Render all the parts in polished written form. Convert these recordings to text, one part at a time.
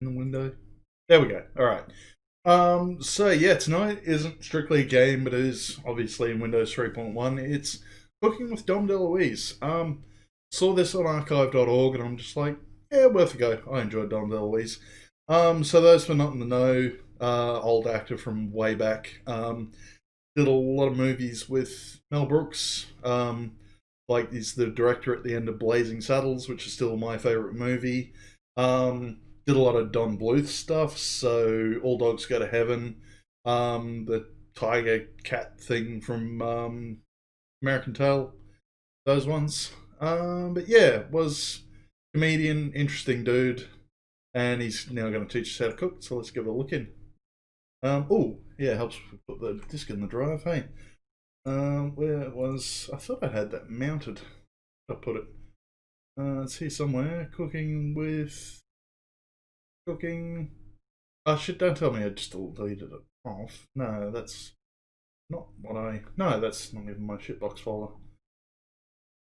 in the window. There we go. All right. So yeah, tonight isn't strictly a game, but it is obviously in Windows 3.1. It's Cooking with Dom DeLuise. Saw this on archive.org and I'm just like, yeah, worth a go. I enjoyed Dom DeLuise. So those for not in the know, old actor from way back. Did a lot of movies with Mel Brooks. Like he's the director at the end of Blazing Saddles, which is still my favorite movie. Did a lot of Don Bluth stuff, so All Dogs Go to Heaven, the tiger cat thing from American Tail, those ones. But yeah, was comedian, interesting dude, and he's now going to teach us how to cook. So let's give it a look in. Oh yeah, helps if we put the disc in the drive. Hey, where it was? I thought I had that mounted. I put it. It's here somewhere. Cooking. Oh shit! Don't tell me I just deleted it off. No, that's not what I. No, that's not even my shitbox folder.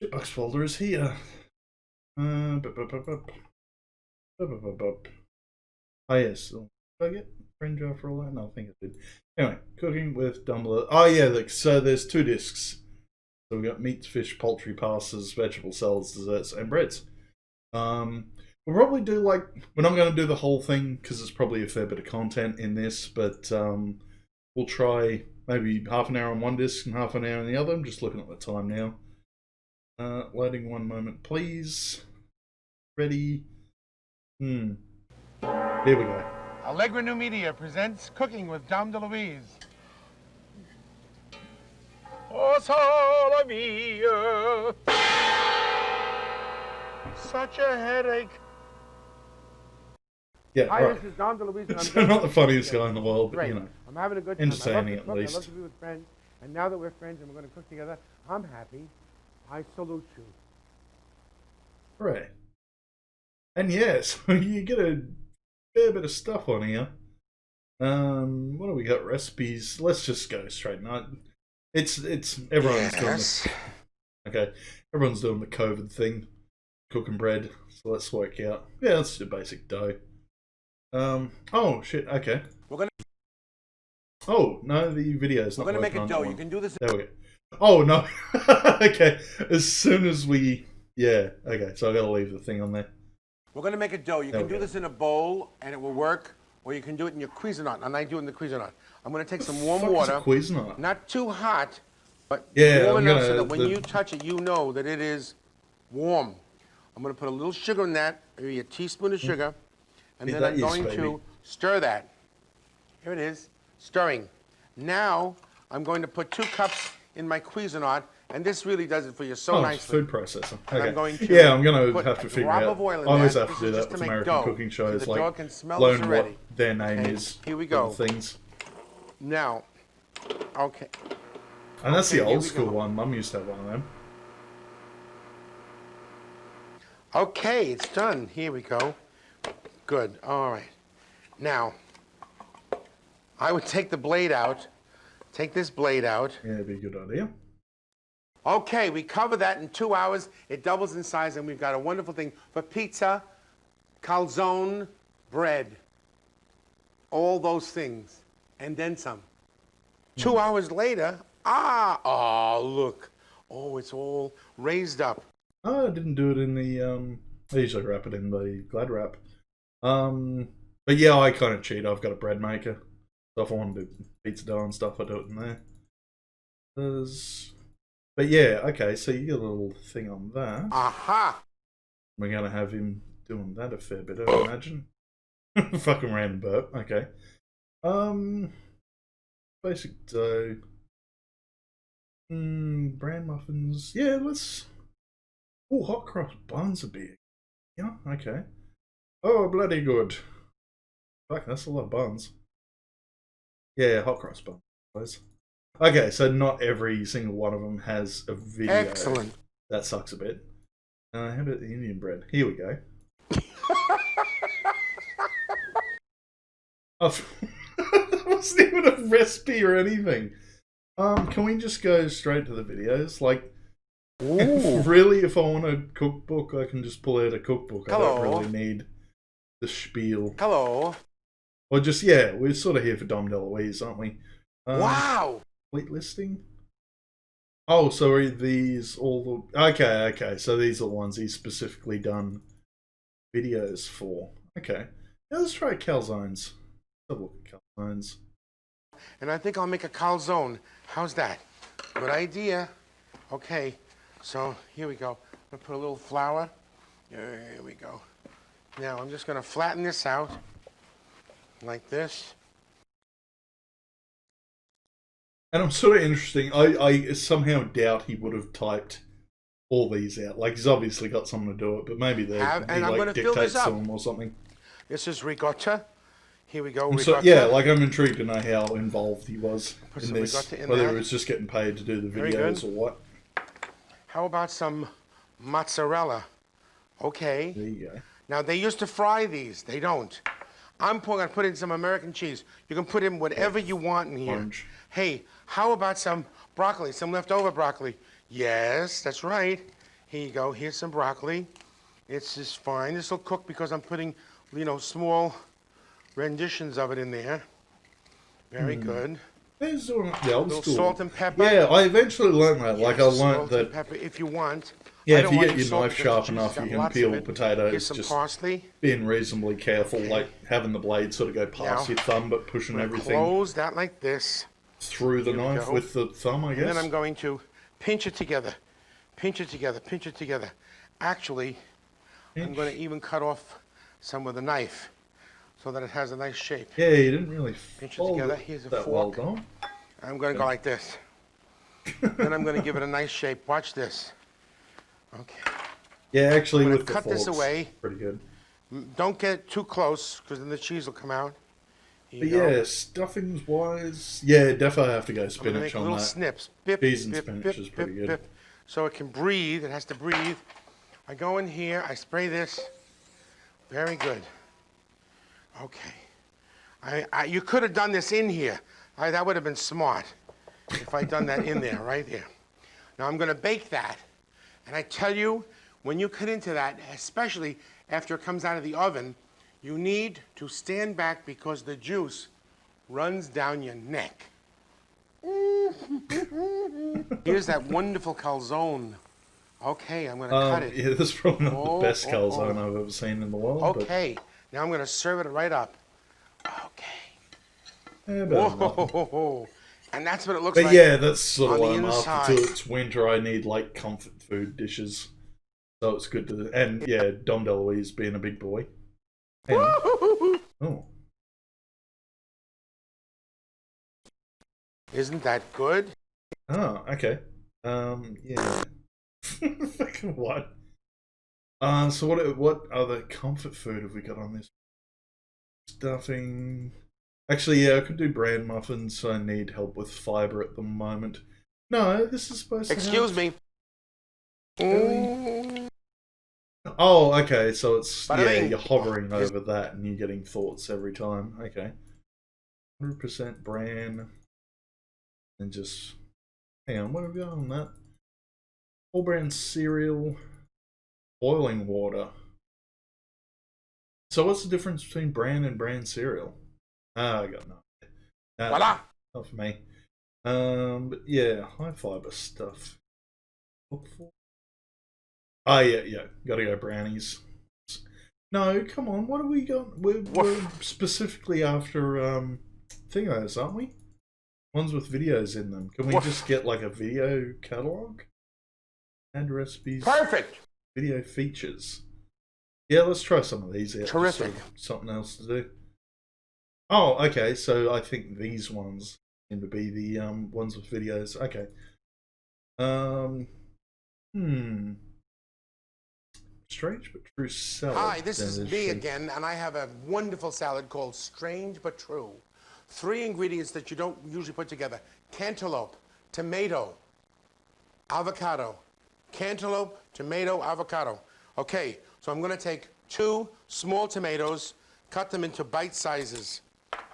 Shitbox folder is here. Bup, bup, bup, bup. Bup, bup, bup, bup. Oh yes. Did I get friend jar for all that? No, I think I did. Anyway, cooking with Dumbledore. Oh yeah, so there's two discs. So we got meats, fish, poultry, pastas, vegetable salads, desserts, and breads. We'll probably do like we're not going to do the whole thing because there's probably a fair bit of content in this, but we'll try maybe half an hour on one disc and half an hour on the other. I'm just looking at the time now. Loading one moment, please. Ready? Here we go. Allegra New Media presents Cooking with Dom DeLuise. Oh, sole mia. Such a headache. Yeah, Hi, right. this is Dom DeLuise. And So not the funniest guy in the world, but Great. you know, I'm having a good time. entertaining I at love to least. cook. I love to be with friends. And now that we're friends and we're going to cook together, I'm happy. I salute you. Right. And yeah, so you get a fair bit of stuff on here. What do we got? Recipes. Let's just go straight. No, it's everyone's doing this. Okay, everyone's doing the COVID thing, cooking bread. So let's work out. Yeah, let's do basic dough. Oh shit. Okay. We're going Oh no, the video's not. to make working a on dough. that You can do this. There we go. Oh no. Okay. As soon as we. Yeah. Okay. So I gotta leave the thing on there. We're going to make a dough. You can do Okay. this in a bowl and it will work, or you can do it in your Cuisinart. And I do it in the Cuisinart. I'm going to take some warm Fuck is water. a Cuisinart? Not too hot, but Yeah, warm I'm enough so gonna- that when you touch it, you know that it is warm. I'm going to put a little sugar in that, maybe a teaspoon of sugar, and Need then that I'm yeast, going baby. to stir that. Here it is, stirring. Now I'm going to put 2 cups in my Cuisinart, and this really does it for you so Oh, nicely. food processor. And Okay. I'm going to Yeah, I'm gonna put have to a figure drop out. of oil in I always that. have to This do is that just with to make American dough, cooking so shows, the like dog can smell learn this what already. their name Okay, is. here we for go. the things. Now, okay. And that's Okay, the here old we school go. one. Mum used to have one of them. Okay, it's done. Here we go. Good. All right. Now, I would take the blade out. Take this blade out. Yeah, it'd be a good idea. Okay, we cover that in 2 hours. It doubles in size, and we've got a wonderful thing for pizza, calzone, bread, all those things, and then some. 2 hours later, oh, look. Oh, it's all raised up. Oh, I didn't do it in the. I usually wrap it in the Glad wrap. But yeah, I kind of cheat. I've got a bread maker. So if I want to do pizza dough and stuff, I do it in there. But yeah, okay, so you get a little thing on that. Aha! We're going to have him doing that a fair bit, I imagine. Fucking random burp, okay. Basic dough. Bran muffins. Yeah, let's... Oh, hot cross buns are big. Yeah, okay. Oh, bloody good. Fuck, that's a lot of buns. Yeah, hot cross buns, please. Okay, so not every single one of them has a video. Excellent. That sucks a bit. How about the Indian bread? Here we go. Oh, that wasn't even a recipe or anything. Can we just go straight to the videos? Like, Ooh. really, if I want a cookbook, I can just pull out a cookbook. I Hello. don't really need the spiel. Hello. Or just, yeah, we're sort of here for Dom DeLuise, aren't we? Wow. Complete listing? Oh, so are these all the... Okay, so these are the ones he's specifically done videos for. Okay. Now let's try calzones. Let's have a look at calzones. And I think I'll make a calzone. How's that? Good idea. Okay, so here we go. I'm gonna put a little flour. Here we go. Now I'm just gonna flatten this out like this. And I'm sort of interesting. I somehow doubt he would have typed all these out. Like, he's obviously got someone to do it, but maybe he I'm like gonna fill this dictates up. to him or something. This is ricotta. Here we go. And Ricotta. so, yeah, like, I'm intrigued to know how involved he was Put in some this. ricotta in Whether there. it was just getting paid to do the Very videos good. or what. How about some mozzarella? Okay. There you go. Now they used to fry these. They don't. I'm gonna put in some American cheese. You can put in whatever you want in here. Orange. Hey, how about some broccoli? Some leftover broccoli? Yes, that's right. Here you go. Here's some broccoli. It's just fine. This will cook because I'm putting, small renditions of it in there. Very good. There's the old Little school. salt and pepper. Yeah, I eventually learned that. Like, I Yes, learned salt that. and pepper if you want. Yeah, I if don't you want get any your salt knife because sharp the enough, cheese got you can lots of peel it. potatoes. Here's some Just parsley. being reasonably careful, like having the blade sort of go past Now, your thumb, but pushing I'm gonna everything close that like this. through the Here we knife go. with the thumb, I And guess. then I'm going to pinch it together. Pinch it together, pinch it together. Actually, I'm going to even cut off some with a knife so that it has a nice shape. Yeah, you didn't really Pinch it fold together. it Here's a that fork. well, Dom. I'm going to go like this. Then I'm going to give it a nice shape. Watch this. Okay. Yeah, actually, I'm gonna with the cut this forks, away. pretty good. Don't get too close because then the cheese will come out. Here But you go. yeah, stuffings wise, yeah, definitely have to go I'm going to spinach make on little that. snips. Bip, Cheese and bip, spinach bip, is pretty bip, good. bip. So it can breathe. It has to breathe. I go in here. I spray this. Very good. Okay. You could have done this in here. That would have been smart if I'd done that in there, right there. Now I'm going to bake that. And I tell you, when you cut into that, especially after it comes out of the oven, you need to stand back because the juice runs down your neck. Here's that wonderful calzone. Okay, I'm going to cut it. Yeah, this is probably not Oh, the best oh, calzone oh. I've ever seen in the world. Okay, now I'm going to serve it right up. Okay. But, yeah, better than nothing. Whoa. And that's what it looks But like. yeah, that's sort of on why the I'm after. inside. Till it's winter, I need like comfort food dishes. So it's good to. And yeah, Dom DeLuise being a big boy. Hang on. Oh. Isn't that good? Oh, okay. Yeah. Fucking what? So what other comfort food have we got on this? Stuffing. Actually, yeah, I could do bran muffins, so I need help with fiber at the moment. No, this is supposed to Excuse me. Really? Oh, okay, so it's, Bada yeah, bing. you're hovering over that and you're getting thoughts every time. Okay. 100% bran. And just, hang on, what have we got on that? Whole bran cereal, boiling water. So what's the difference between bran and bran cereal? I got no idea. Voila. Not for me. But yeah, high fiber stuff. Look for. Oh yeah, gotta go brownies. No, come on, what have we got? We're specifically after thingos, aren't we? Ones with videos in them. Can we just get like a video catalog? Add recipes. Perfect. Video features. Yeah, let's try some of these out. Terrific. Something else to do. Oh, okay, so I think these ones seem to be the ones with videos. Okay. Strange but true salad. Hi, this is me shape. again, and I have a wonderful salad called Strange But True. 3 ingredients that you don't usually put together. Cantaloupe, tomato, avocado. Cantaloupe, tomato, avocado. Okay, so I'm gonna take 2 small tomatoes, cut them into bite sizes.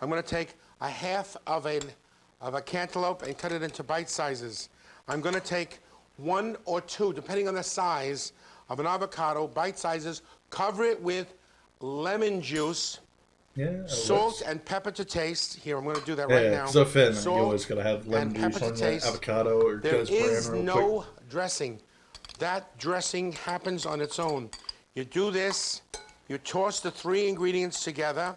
I'm gonna take a half of a cantaloupe and cut it into bite sizes. I'm gonna take 1 or 2, depending on the size, of an avocado, bite sizes, cover it with lemon juice, Yeah, salt and pepper to taste. Here, I'm going to do that right now. because I found that you Salt always got to have lemon and juice pepper on to your taste. avocado or it There goes brown is real no quick. dressing. That dressing happens on its own. You do this, you toss the 3 ingredients together,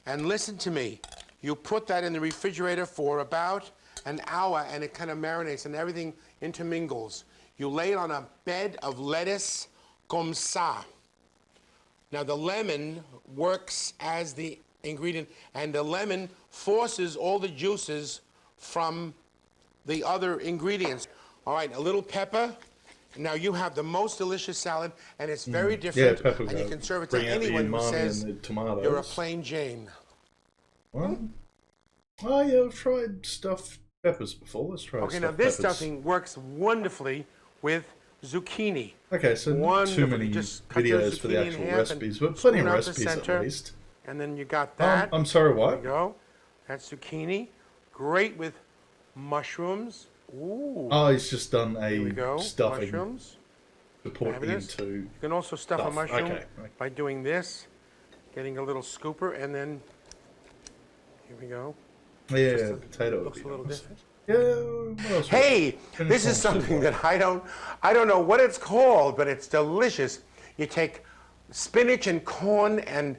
and listen to me. You put that in the refrigerator for about an hour, and it kind of marinates, and everything intermingles. You lay it on a bed of lettuce, comme ça. Now, the lemon works as the ingredient, and the lemon forces all the juices from the other ingredients. All right, a little pepper. Now you have the most delicious salad, and it's very different. Yeah, pepper and you can serve it to bring out the anyone who umami says and the tomatoes. you're a plain Jane. What? Oh yeah, I've tried stuffed peppers before. Let's try Okay, stuffed now this peppers. stuffing works wonderfully with zucchini. Okay, so not too Wonderfully. many Just cut your videos for the zucchini in actual half recipes, and but plenty of spoon out the recipes at center. least. And then you got that. I'm sorry, There what? you go. That's zucchini. Great with mushrooms. Ooh. Oh, he's just done Here we a go. stuffing Mushrooms. to put Fabulous. into. You can also stuff a Stuff. mushroom Okay. by doing this, getting a little scooper, and then here we go. Yeah, Just potato. Looks a little different. Yeah. What else? Hey, Finish this is on soup. something that I don't know what it's called, but it's delicious. You take spinach and corn and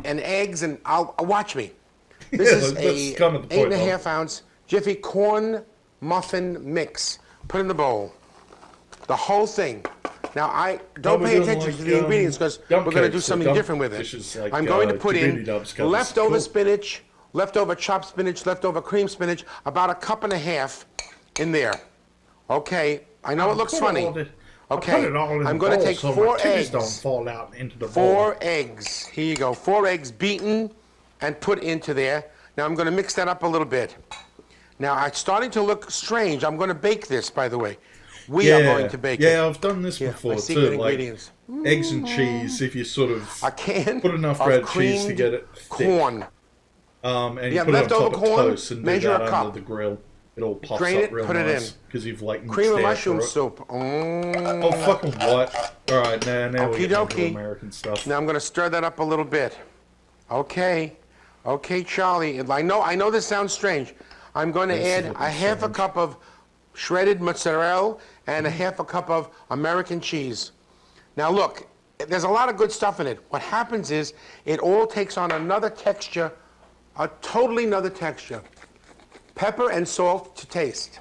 eggs, and I'll watch me. This Yeah, is that's a kind of the point, 8.5 ounce Jiffy corn muffin mix. Put in the bowl. The whole thing. Now I don't we're pay doing attention like, to the ingredients because we're dump going to do cakes, so something dump different with it. dishes like, I'm going to put in Djibouti dubs covers. leftover Cool. spinach, leftover chopped spinach, leftover cream spinach, about 1.5 cups in there. Okay, I know it looks Put funny. all the- Okay, I'll put it all in I'm the going to bowl take so 4 my titties eggs. don't fall out into the bowl. 4 eggs. Here you go. 4 eggs beaten and put into there. Now I'm going to mix that up a little bit. Now it's starting to look strange. I'm going to bake this, by the way. We are going to bake it. Yeah, I've done this Here, before my secret too. Like ingredients. eggs and cheese. If you sort of A can put enough of bread cheese to creamed get it thick, corn. and You you have put it on leftover top of corn, toast and do measure that a under cup. the grill. It all puffs Drain up it, real put it nice in. because you've like mixed Cream of air mushroom for it. soup. Oh fucking what? All right, now Okie we get into dokie. American stuff. Now I'm going to stir that up a little bit. Okay, Charlie. I know this sounds strange. I'm going to This is add looking a 1/2 strange. cup of shredded mozzarella and a 1/2 cup of American cheese. Now look, there's a lot of good stuff in it. What happens is it all takes on another texture, a totally another texture. Pepper and salt to taste.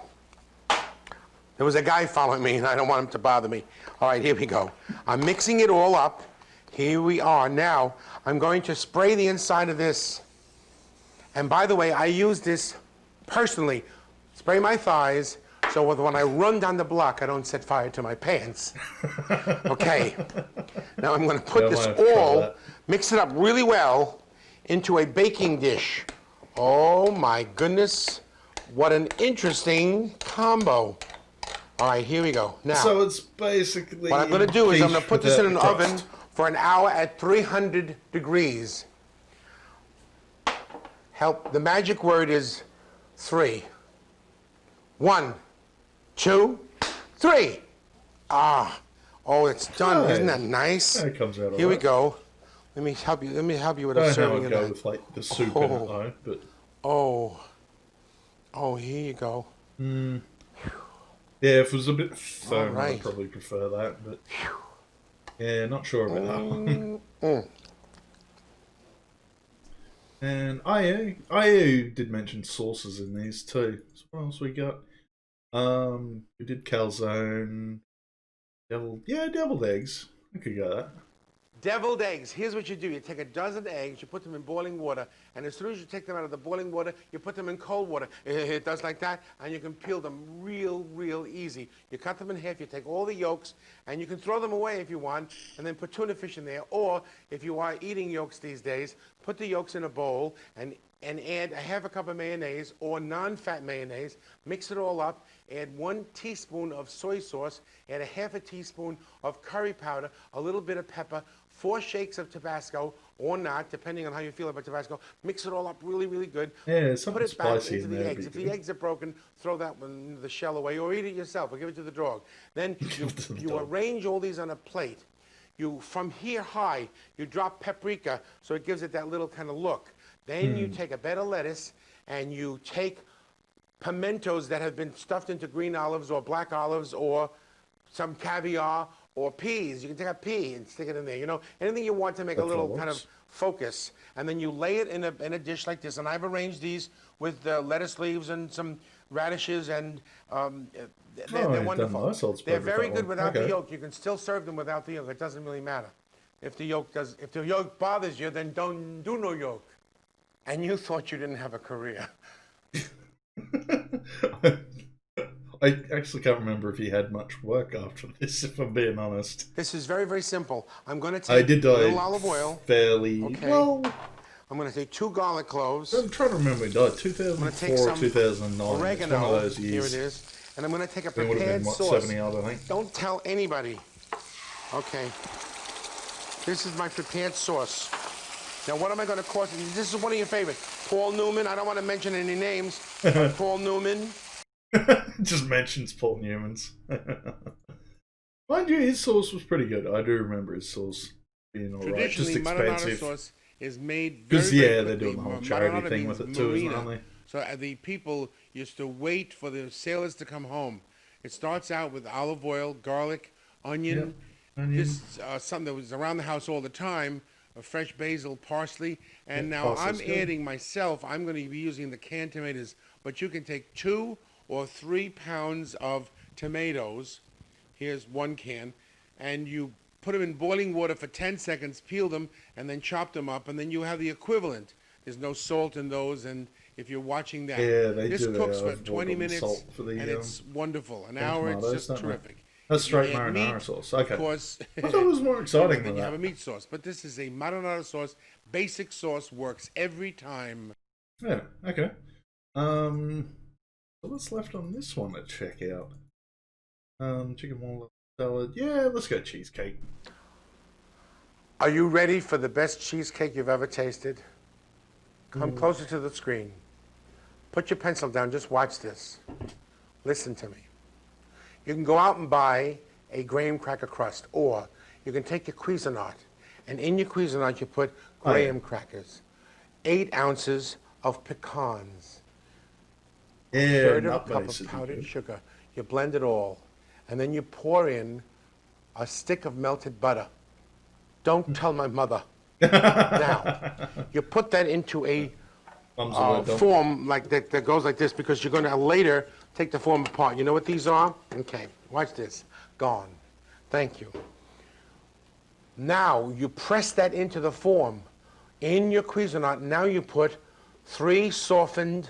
There was a guy following me, and I don't want him to bother me. All right, here we go. I'm mixing it all up. Here we are. Now, I'm going to spray the inside of this. And by the way, I use this personally. Spray my thighs, so when I run down the block, I don't set fire to my pants. Okay. Now I'm going to put Yeah, I this might have to try all, that. mix it up really well, into a baking dish. Oh my goodness. What an interesting combo. All right, here we go. Now, So it's basically. what I'm going to do is I'm going quiche to put this in an without the oven crust. for an hour at 300 degrees. The magic word is 3. 1, 2, 3. Oh, it's done. Isn't that nice? That comes out all Here we right. go. Let me help you with I a don't know how serving I'd of go that. with like the soup in it though, but Oh, here you go. yeah, if it was a bit firm, All right. I'd probably prefer that. But yeah, not sure about that one. And IU did mention sauces in these too. So what else we got? We did calzone, deviled eggs. I could go that. Deviled eggs. Here's what you do. You take a dozen eggs, you put them in boiling water, and as soon as you take them out of the boiling water, you put them in cold water. It does like that, and you can peel them real easy. You cut them in half, you take all the yolks, and you can throw them away if you want, and then put tuna fish in there. Or, if you are eating yolks these days, put the yolks in a bowl and add a 1/2 cup of mayonnaise or non-fat mayonnaise. Mix it all up. Add 1 teaspoon of soy sauce. Add a 1/2 teaspoon of curry powder, a little bit of pepper, 4 shakes of Tabasco or not, depending on how you feel about Tabasco. Mix it all up really good. Yeah, something Put it back spicy into in the there. eggs. If the eggs are broken, throw that one, the shell away, or eat it yourself, or give it to the dog. Then Give it to the you dog. arrange all these on a plate. You, from here high, you drop paprika, so it gives it that little kind of look. Then you take a bed of lettuce, and you take pimentos that have been stuffed into green olives or black olives or some caviar or peas. You can take a pea and stick it in there. You know, anything you want to make a little kind of focus. And then you lay it in a dish like this. And I've arranged these with lettuce leaves and some radishes, and they're wonderful. They're very good without the yolk. You can still serve them without the yolk. It doesn't really matter. If the yolk bothers you, then don't do no yolk. And you thought you didn't have a career. I actually can't remember if he had much work after this, if I'm being honest. This is very, very simple. I'm going to take a little olive oil. Fairly well. I'm going to take 2 garlic cloves. I'm trying to remember when he died. 2004 or 2009. Oregano. It's one of those years. Here it is. And I'm going to take a prepared prepared sauce. 70 odd, I think. Don't tell anybody. Okay. This is my prepared sauce. Now, what am I going to cost? This is one of your favorites. Paul Newman. I don't want to mention any names. Paul Newman. Just mentions Paul Newman's. Mind you, his sauce was pretty good. I do remember his sauce being alright. Just expensive. Sauce is made because they're doing the whole charity thing with it too, aren't they? So the people used to wait for the sailors to come home. It starts out with olive oil, garlic, onion. This something that was around the house all the time. Fresh basil, parsley, and now I'm adding myself. I'm going to be using the canned tomatoes, but you can take 2 or 3 pounds of tomatoes. Here's 1 can, and you put them in boiling water for 10 seconds, peel them, and then chop them up, and then you have the equivalent. There's no salt in those, and if you're watching that, this cooks for 20 minutes, and it's wonderful. An hour, it's just terrific. That's straight marinara sauce. Okay. Of course. I thought it was more exciting than you that. have a meat sauce, but this is a marinara sauce. Basic sauce works every time. Yeah. Okay. What's left on this one to check out? Chicken walnut salad. Yeah, let's go cheesecake. Are you ready for the best cheesecake you've ever tasted? Come closer to the screen. Put your pencil down. Just watch this. Listen to me. You can go out and buy a graham cracker crust, or you can take your Cuisinart, and in your Cuisinart you put graham crackers, 8 ounces of pecans, a third of a cup of powdered sugar. You blend it all, and then you pour in a stick of melted butter. Don't tell my mother. Now, you put that into a form like that goes like this, because you're going to later take the form apart. You know what these are? Okay, watch this. Gone. Thank you. Now, you press that into the form in your Cuisinart. Now you put 3 softened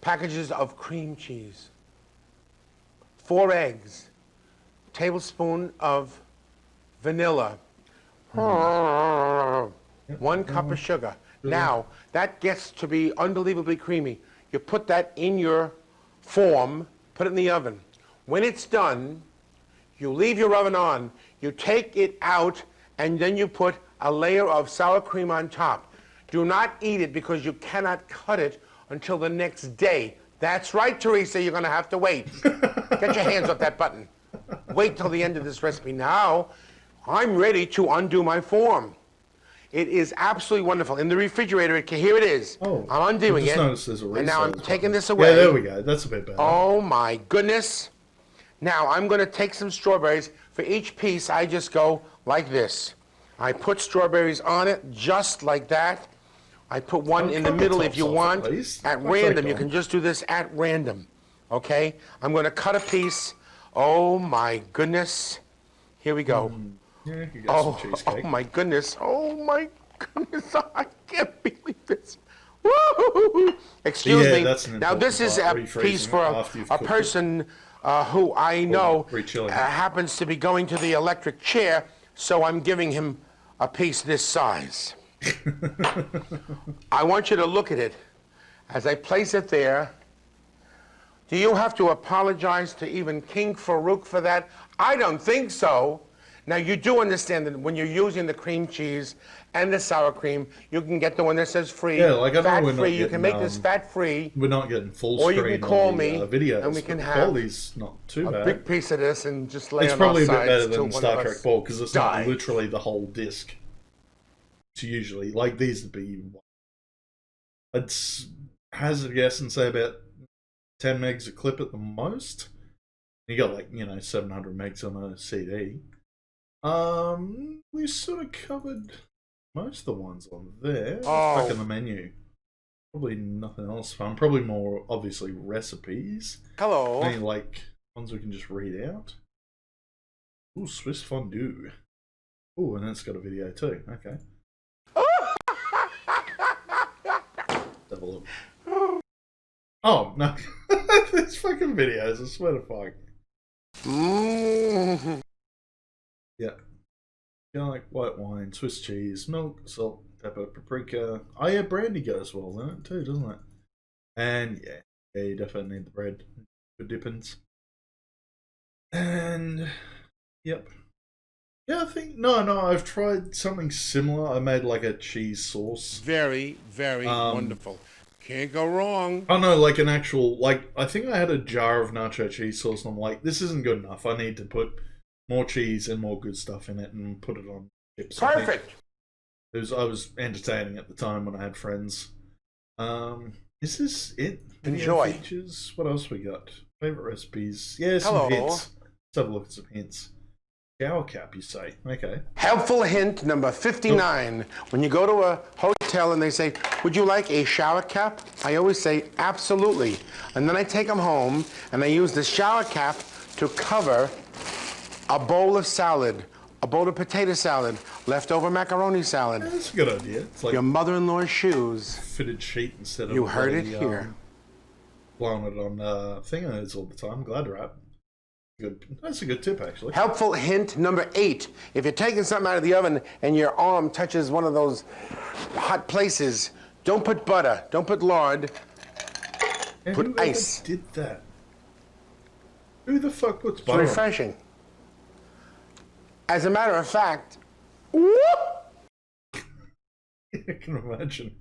packages of cream cheese, 4 eggs, tablespoon of vanilla, 1 cup of sugar. Now, that gets to be unbelievably creamy. You put that in your form, put it in the oven. When it's done, you leave your oven on, you take it out, and then you put a layer of sour cream on top. Do not eat it because you cannot cut it until the next day. That's right, Teresa, you're going to have to wait. Get your hands off that button. Wait till the end of this recipe. Now, I'm ready to undo my form. It is absolutely wonderful. In the refrigerator, here it is. Oh, I'm undoing it. And now I'm taking this away. Yeah, there we go. That's a bit better. Oh, my goodness. Now, I'm going to take some strawberries. For each piece, I just go like this. I put strawberries on it just like that. I put one in the middle if you want. At random. You can just do this at random. Okay? I'm going to cut a piece. Oh, my goodness. Here we go. Yeah, you got some cheesecake. Oh, my goodness. Oh, my goodness. I can't believe this. Woo! Excuse me. Now, this is a piece for a person who I know happens to be going to the electric chair, so I'm giving him a piece this size. I want you to look at it. As I place it there, do you have to apologize to even King Farouk for that? I don't think so. Now, you do understand that when you're using the cream cheese and the sour cream, you can get the one that says free, Yeah, like I know we're not fat-free. You getting, can make this fat-free, we're not getting full or you screen can call on the me, videos, and we but can the have quality's not too a bad. big piece of this and just lay It's on our probably a bit sides better till than one Star of Trek us Ball because it's die. not literally the whole disc. It's usually like these would be. I'd hazard a guess and say about 10 megs a clip at the most. You got like 700 megs on a CD. We sort of covered most of the ones on there. Back in the menu. Probably nothing else fun. Probably more obviously recipes. Hello. Any like ones we can just read out. Ooh, Swiss fondue. Ooh, and it's got a video too. Okay. Have a look. Oh no, these fucking videos! I swear to fuck. Yeah. Garlic, white wine, Swiss cheese, milk, salt, pepper, paprika. Oh yeah, brandy goes well in it too, doesn't it? And yeah, you definitely need the bread for dippings. And yep. Yeah, I think no, I've tried something similar. I made like a cheese sauce. Very, very wonderful. Can't go wrong. Oh no, like an actual I think I had a jar of nacho cheese sauce and I'm like, this isn't good enough. I need to put more cheese and more good stuff in it and put it on chips. Perfect. I was entertaining at the time when I had friends. Is this it? Enjoy. Features? What else we got? Favorite recipes? Yeah, some Hello. hints. Let's have a look at some hints. Shower cap, you say? Okay. Helpful hint number 59. When you go to a hotel and they say, would you like a shower cap? I always say, absolutely. And then I take them home and I use the shower cap to cover a bowl of salad, a bowl of potato salad, leftover macaroni salad. Yeah, that's a good idea. It's like your mother-in-law's shoes. Fitted sheet instead of You heard it here. Blowing it on thingers all the time. Glad wrap. Good. That's a good tip, actually. Helpful hint number 8. If you're taking something out of the oven and your arm touches one of those hot places, don't put butter, don't put lard, put ice. Who did that? Who the fuck puts It's butter on? refreshing. As a matter of fact, whoop! I can imagine.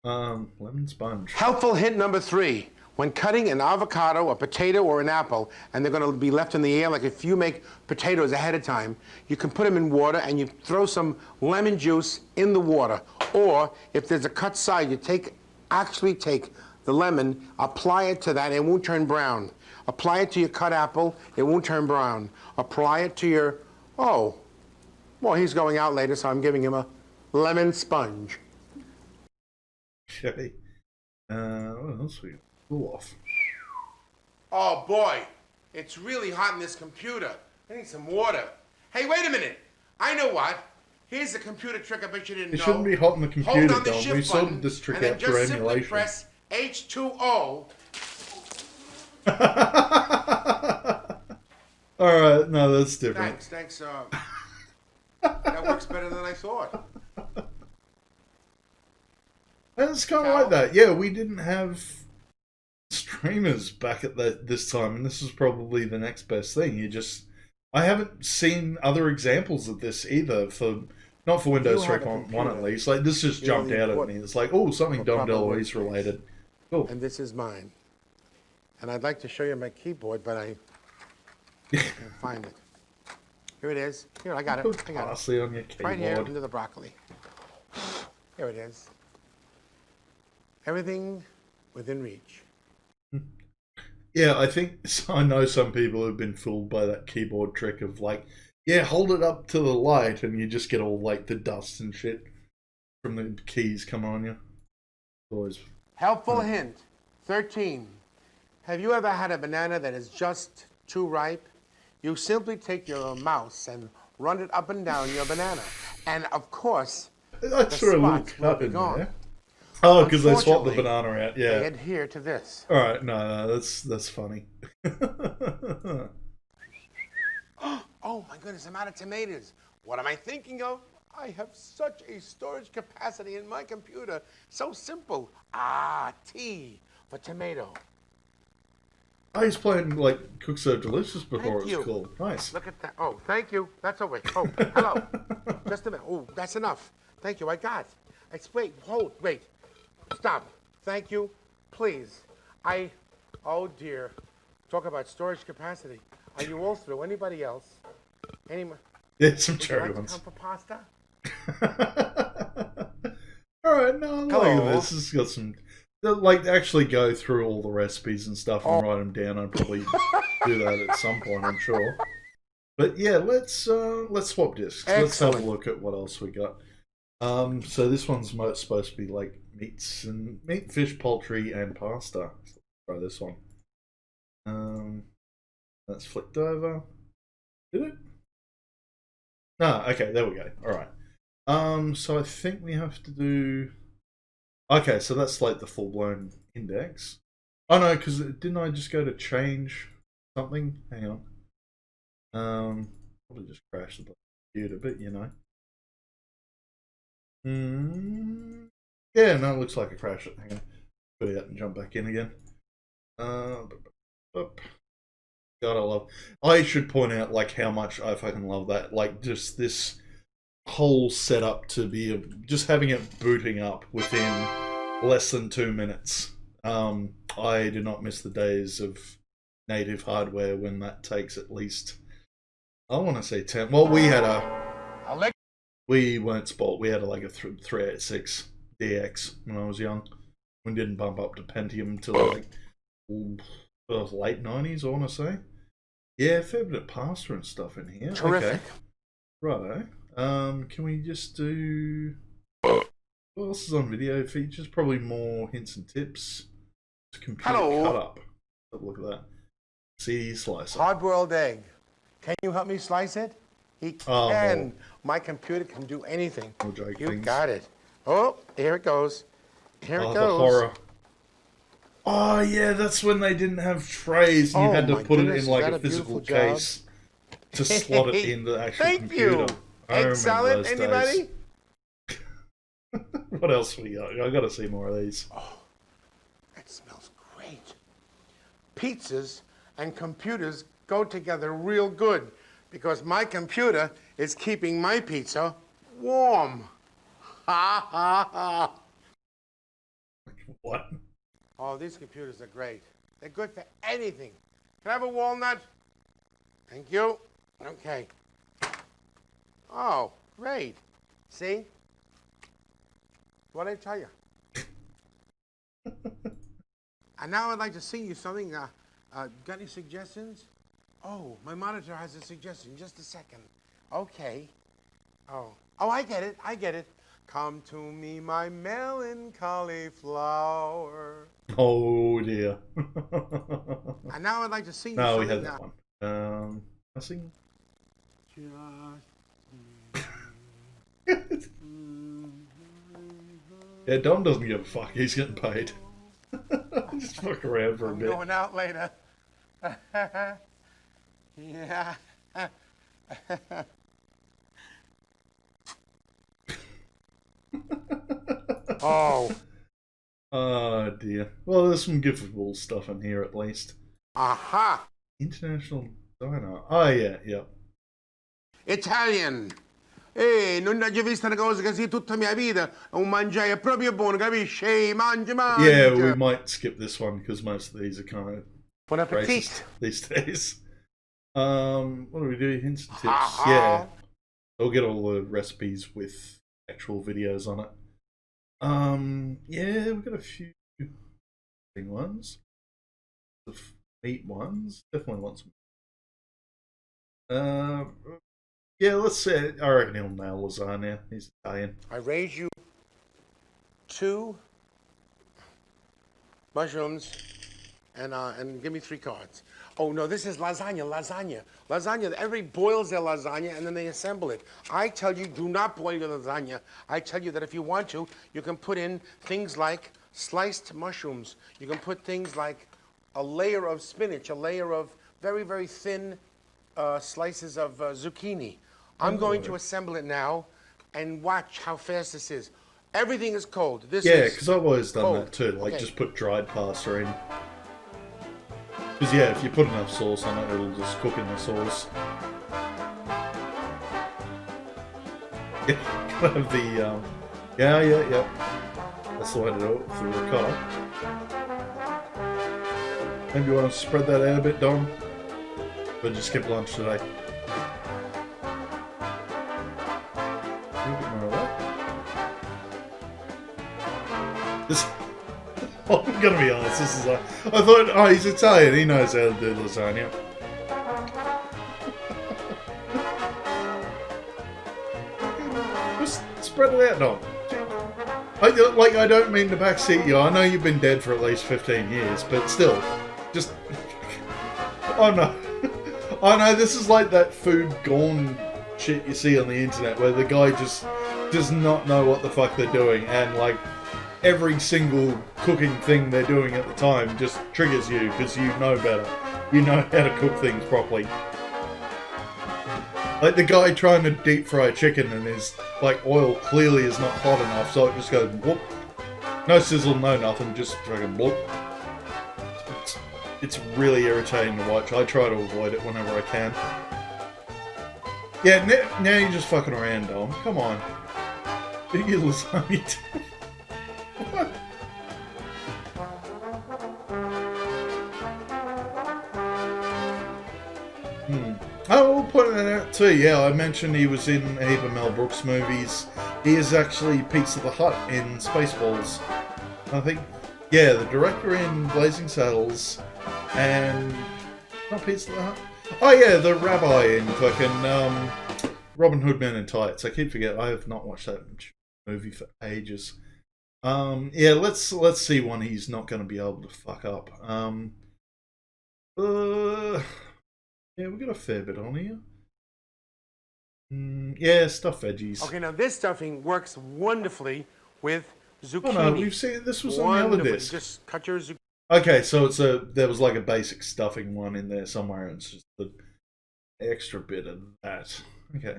Lemon sponge. Helpful hint number 3. When cutting an avocado, a potato, or an apple, and they're going to be left in the air, like if you make potatoes ahead of time, you can put them in water and you throw some lemon juice in the water. Or if there's a cut side, you actually take the lemon, apply it to that, it won't turn brown. Apply it to your cut apple, it won't turn brown. Apply it to your, well, he's going out later, so I'm giving him a lemon sponge. Okay. What else we got? Cool off. Oh boy, it's really hot in this computer. I need some water. Hey, wait a minute. I know what. Here's the computer trick I bet you didn't know. It shouldn't be hot in the computer, Hold on the Don. shift We button, sorted this trick and then out through just simply emulation. press H2O. Alright, no, that's different. Thanks. That works better than I thought. And it's kind of like that. Yeah, we didn't have streamers back at this time, and this is probably the next best thing. I haven't seen other examples of this either not for Windows 3.1 at least. Like this just jumped out at me. It's like, oh, something Dom DeLuise related. Cool. And this is mine. And I'd like to show you my keyboard, but I can't find it. Here it is. Here, I got it. Parsley on your keyboard. Right here under the broccoli. Here it is. Everything within reach. Yeah, I know some people have been fooled by that keyboard trick of like, yeah, hold it up to the light and you just get all like the dust and shit from the keys coming on you. Always. Helpful hint. 13. Have you ever had a banana that is just too ripe? You simply take your mouse and run it up and down your banana. And of course, I saw a little spots will cut be in gone. there. Oh, because they swapped the Unfortunately, banana out. Yeah. They adhere to this. All right, no, that's funny. Oh my goodness, I'm out of tomatoes. What am I thinking of? I have such a storage capacity in my computer. So simple. T for tomato. I was playing like Cook Serve Delicious before Thank it you. was cool. Nice. Look at that. Oh, thank you. That's over. Oh, hello. Just a minute. Oh, that's enough. Thank you. I got. Wait. Hold. Wait. Stop. Thank you. Please. Oh dear. Talk about storage capacity. Are you all through? Anybody else? Yeah, some Would you cherry like ones. to come for pasta? Alright, no, I like Hello. this. It's got some. Like, actually go through all the recipes and stuff and write them down. I'd probably do that at some point, I'm sure. But yeah, let's swap discs. Excellent. Let's have a look at what else we got. So this one's supposed to be like meat, fish, poultry, and pasta. So let's try this one. That's flipped over. Did it? No, okay, there we go. Alright. So I think we have to do... Okay, so that's like the full-blown index. Oh no, because didn't I just go to change something? Hang on. Probably just crashed the computer, but you know. Yeah, no, it looks like a crash. Hang on. Put it out and jump back in again. God, I love... I should point out, like, how much I fucking love that. Like, just this whole setup to be... Just having it booting up within less than 2 minutes. I do not miss the days of native hardware when that takes at least... I want to say 10... Well, we had a... We weren't spoiled. We had like a 386 DX when I was young. We didn't bump up to Pentium until like... late 90s, I want to say. Yeah, fair bit of pasta and stuff in here. Terrific. Okay. Righto. Can we just do... What else is on video features? Probably more hints and tips. It's computer cut up. Have a look at that. CD slicer. Hard-boiled egg. Can you help me slice it? He can. My computer can do anything. You got it. Oh, here it goes. Here it goes. The horror. Oh yeah, that's when they didn't have trays. You had to put it in like a physical case to slot it in the actual computer. You. Egg salad, anybody? What else we got? I gotta see more of these. Oh, that smells great. Pizzas and computers go together real good because my computer is keeping my pizza warm. Ha ha ha. What? Oh, these computers are great. They're good for anything. Can I have a walnut? Thank you. Okay. Oh, great. See? What did I tell you? And now I'd like to sing you something. Got any suggestions? Oh, my monitor has a suggestion. Just a second. Okay. Oh, I get it. I get it. Come to me, my melancholy flower. Oh dear. And now I'd like to sing you no, something. we had that one. I sing. Yeah, Dom doesn't give a fuck. He's getting paid. Just fuck around for a bit. I'm going out later. Yeah. Oh. Oh dear. Well, there's some giftable stuff in here at least. Aha. International Diner. Oh yeah, yeah. Italian. Non ho già visto una cosa così tutta mia vita. Un mangiare proprio buono, capisci? Mangia. Yeah, we might skip this one because most of these are kind of Bon appetit. racist these days. What do we do? Hints and tips. Yeah. I'll get all the recipes with actual videos on it. Yeah, we've got a few thing ones. The meat ones. Definitely want some. Yeah, let's say I reckon he'll nail lasagna. He's Italian. I raise you 2 mushrooms and give me 3 cards. Oh no, this is lasagna. Lasagna, everybody boils their lasagna and then they assemble it. I tell you, do not boil your lasagna. I tell you that if you want to, you can put in things like sliced mushrooms. You can put things like a layer of spinach, a layer of very, very thin slices of zucchini. I'm going to assemble it now and watch how fast this is. Everything is cold. Yeah, because I've always done that too. Like, Okay. just put dried pasta in. Because yeah, if you put enough sauce on it, it'll just cook in the sauce. Yeah, gotta have the yeah. That's the way to do it with the ricotta. Maybe you want to spread that out a bit, Dom? But just skip lunch today. A bit more of that. This. I'm gonna be honest. This is like I thought. Oh, he's Italian. He knows how to do lasagna. Just spread it out, Dom. I don't mean to backseat you. I know you've been dead for at least 15 years, but still, just. Oh no. I know this is like that food gone shit you see on the internet where the guy just does not know what the fuck they're doing, and like every single cooking thing they're doing at the time just triggers you because you know better. You know how to cook things properly. Like the guy trying to deep fry chicken and his like oil clearly is not hot enough, so it just goes whoop. No sizzle, no nothing, just fucking whoop. It's really irritating to watch. I try to avoid it whenever I can. Yeah, now you're just fucking around, Dom. Come on. Do your lasagna. What? Oh, we'll put it out too. Yeah, I mentioned he was in a heap of Mel Brooks movies. He is actually Pizza the Hut in Spaceballs. I think, yeah, the director in Blazing Saddles and not Pizza the Hut. Oh yeah, the rabbi in fucking Robin Hood Men in Tights. I keep forgetting. I have not watched that movie for ages. Yeah, let's see one he's not going to be able to fuck up. Yeah, we got a fair bit on here. Yeah, stuffed veggies. Okay, now this stuffing works wonderfully with zucchini. Oh no, we've seen this was on the other disc. Just cut your zucchini. Okay, so there was like a basic stuffing one in there somewhere, and it's just the extra bit of that. Okay.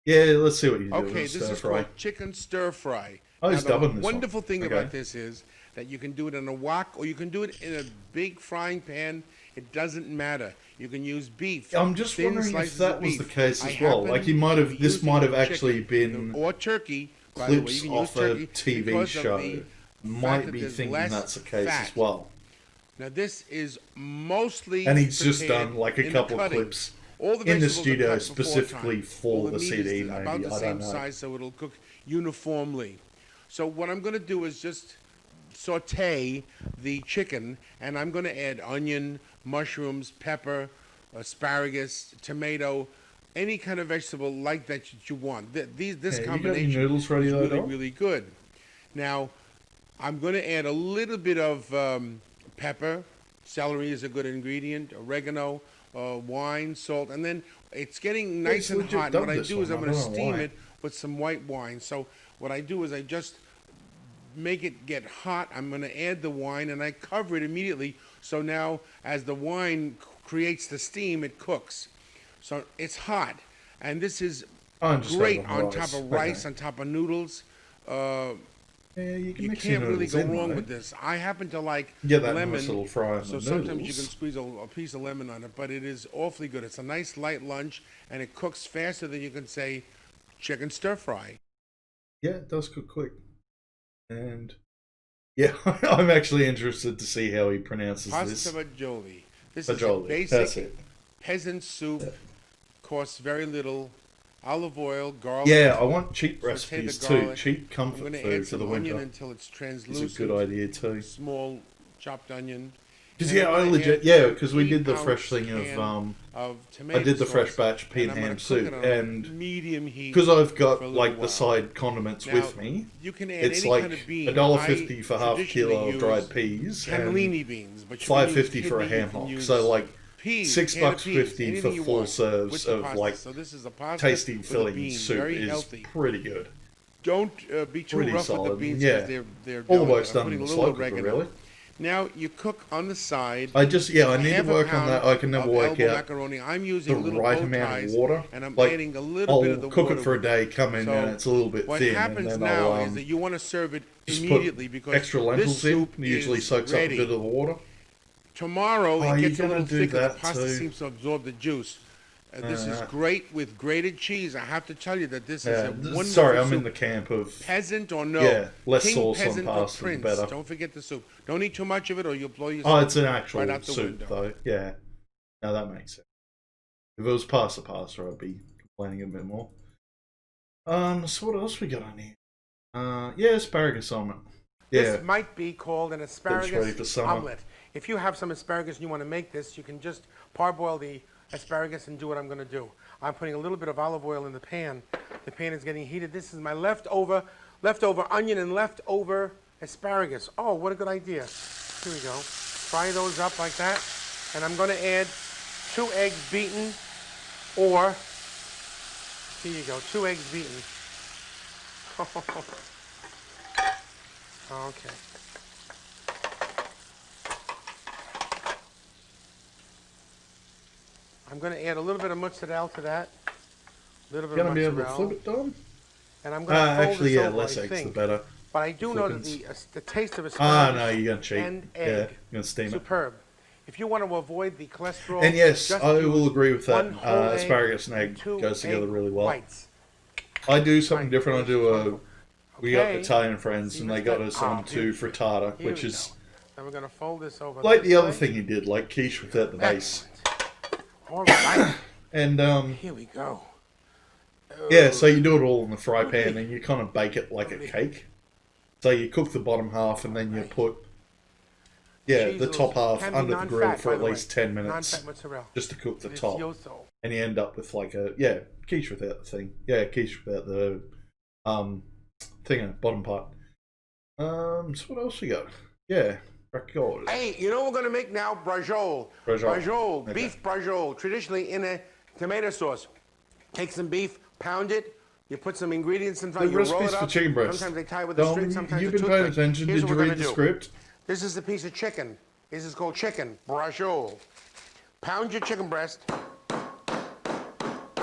Yeah, let's see what you do. Okay, this is called chicken stir fry. Oh, he's dubbing this one. The wonderful thing about this is that you can do it in a wok or you can do it in a big frying pan. It doesn't matter. You can use beef. I'm just wondering if that was the case as well. Like he might have. This might have actually been or turkey. Clips off a TV show. Might be thinking that's the case as well. Now this is mostly. And he's just done like a couple clips in the studio specifically for the CD. Maybe about the I same don't know. size, so it'll cook uniformly. So what I'm going to do is just saute the chicken, and I'm going to add onion, mushrooms, pepper, asparagus, tomato, any kind of vegetable like that you want. This combination noodles ready is though, really, really good. Now, I'm going to add a little bit of pepper. Celery is a good ingredient. Oregano, wine, salt, and then it's getting nice and hot. And what I do is I'm going to steam it with some white wine. So what I do is I just make it get hot. I'm going to add the wine, and I cover it immediately. So now, as the wine creates the steam, it cooks. So it's hot, and this is great on top of rice, on top of noodles. Yeah, you can't really go wrong with this. I happen to like that lemon, nice little fry on so the sometimes noodles. you can squeeze a piece of lemon on it, but it is awfully good. It's a nice light lunch, and it cooks faster than you can say chicken stir fry. Yeah, it does cook quick. And yeah, I'm actually interested to see how he pronounces this. Pasta fagioli. This Fagioli, is that's basic it. peasant soup. Yeah. Costs very little. Olive oil, garlic. Yeah, I want cheap saute recipes the too. garlic. Cheap comfort I'm going to food add for some the onion winter. until it's translucent. It's a good idea too. Small chopped onion. Because because we did the fresh thing of I did the fresh batch pea and ham soup, and medium heat because I've got like the side condiments with me, you can add it's any like kind of bean. $1.50 for half a kilo of dried peas, cannellini and beans, but $5.50 for a ham hock. So like $6.50 for 4 serves of like tasty filling soup is pretty good. Don't be too Pretty rough solid. with the beans Yeah. because they're All the delicate. work's I'm done putting in a the little slow cooker, oregano. really. Now you cook on the side. I need to work on that. I can never work out macaroni. I'm using the right amount of water. and I'm Like, adding a little bit of the I'll cook water it for a day, come in, So and it's a little bit what thin, happens and then now I'll is that you want to serve it just immediately put because extra this lentils in. soup It usually is soaks up a ready. bit of the water. tomorrow Oh, it you're gets a gonna little do thicker. The that pasta too. seems to absorb the juice. This is great with grated cheese. I have to tell you that this is a wonderful sorry, I'm soup. in the camp of Peasant or no? yeah, less King, sauce on peasant, or pasta, the prince. better. Don't forget the soup. Don't eat too much of it or you'll blow Oh, yourself it's an right actual out the soup window. though. Yeah, now that makes sense. If it was pasta, I'd be complaining a bit more. So what else we got on here? Yeah, asparagus omelet. Yeah, This might be called an ready asparagus for summer. omelet. If you have some asparagus and you want to make this, you can just parboil the asparagus and do what I'm going to do. I'm putting a little bit of olive oil in the pan. The pan is getting heated. This is my leftover onion and leftover asparagus. Oh, what a good idea. Here we go. Fry those up like that. And I'm going to add 2 eggs beaten, or, here you go, 2 eggs beaten. Okay. I'm going to add a little bit of mozzarella to that. A little bit Gonna of be mozzarella. able to flip it, Dom? And I'm going to fold Actually, this yeah, over, less I eggs think. the better. But I do know that the taste of asparagus Ah, no, you're gonna cheat. and Yeah, egg, you're gonna steam it. superb. If you want to avoid the cholesterol, And yes, just I use will agree with that. 1 whole egg Asparagus and and egg 2 goes together egg really well. whites. I do something Right. different. I do a. We got Okay. Italian friends, See, and they that's got good. us onto Beautiful. frittata, Here which we is go. Then we're going to fold this over like this the other way. thing you did, like quiche without the base. Excellent. All right. And Here we go. yeah, so you do it all in the fry pan, and you kind of bake it like a cake. So you cook the bottom half, and then you put Cheese the top half can be under the grill non-fat, for by at the way. least 10 minutes, Non-fat mozzarella. just to cook the top, Delicioso. and you end up with like a quiche without the thing. Yeah, quiche without the thing in the bottom part. So what else we got? Yeah, record. Hey, you know what we're going to make now? Brajol. Brajol. Okay. Beef brajol, traditionally in a tomato sauce. Take some beef, pound it. You put some ingredients in front. The You roll recipes it for up. chicken breast. Sometimes they tie it with a Dom, string. Sometimes you've a been paying toothpick. attention. Here's Did what you we're read gonna the do. script? This is a piece of chicken. This is called chicken brajol. Pound your chicken breast.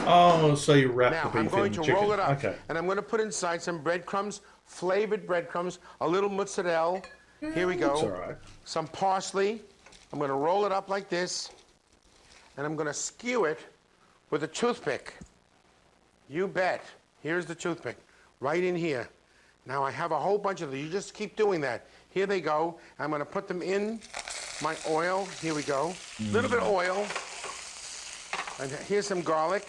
Oh, so you wrap Now, the I'm beef going in to chicken. roll it up. Okay. And I'm going to put inside some breadcrumbs, flavored breadcrumbs, a little mozzarella. Here we go. That's all right. Some parsley. I'm going to roll it up like this. And I'm going to skew it with a toothpick. You bet. Here's the toothpick. Right in here. Now I have a whole bunch of them. You just keep doing that. Here they go. I'm going to put them in my oil. Here we go. A little bit of oil. And here's some garlic.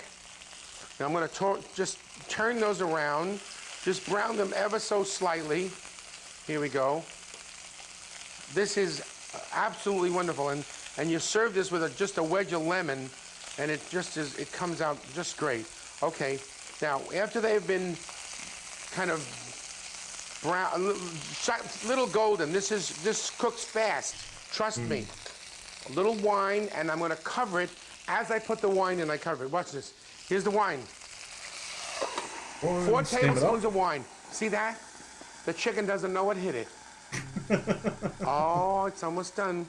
Now I'm going to just turn those around. Just brown them ever so slightly. Here we go. This is absolutely wonderful. And you serve this with just a wedge of lemon, and it it comes out just great. Okay, now after they've been kind of brown, a little golden, this cooks fast. Trust me. A little wine, and I'm going to cover it. As I put the wine in, I cover it. Watch this. Here's the wine. 4 tablespoons of wine. See that? The chicken doesn't know what hit it. Oh, it's almost done.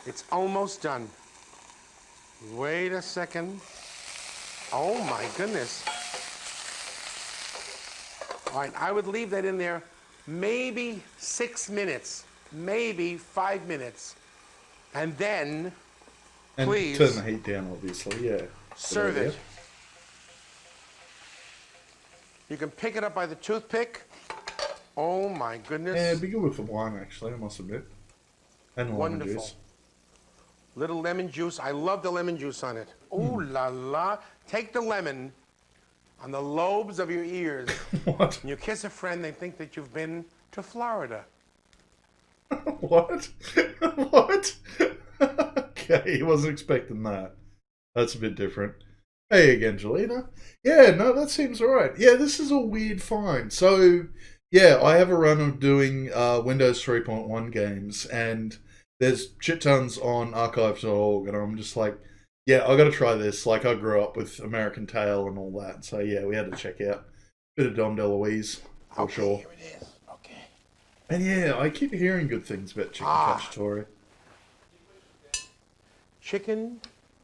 It's almost done. Wait a second. Oh my goodness. All right, I would leave that in there maybe 6 minutes, maybe 5 minutes. And then, And please turn the heat down, obviously, yeah. serve Good it. You can pick it up by the toothpick. Oh my goodness. Yeah, it'd be good with the wine, actually, I must admit. And the lemon Wonderful. juice. Little lemon juice. I love the lemon juice on it. Ooh la la. Take the lemon on the lobes of your ears. What? And you kiss a friend, they think that you've been to Florida. What? What? Okay, he wasn't expecting that. That's a bit different. Hey again, Jelena. Yeah, no, that seems alright. Yeah, this is a weird find. So, yeah, I have a run of doing Windows 3.1 games, and there's shit tons on archives.org, and I'm just like, yeah, I gotta try this. Like, I grew up with American Tail and all that, so yeah, we had to check out a bit of Dom DeLuise, for sure. Here it is. Okay. And yeah, I keep hearing good things about Chicken Cacciatore. Chicken.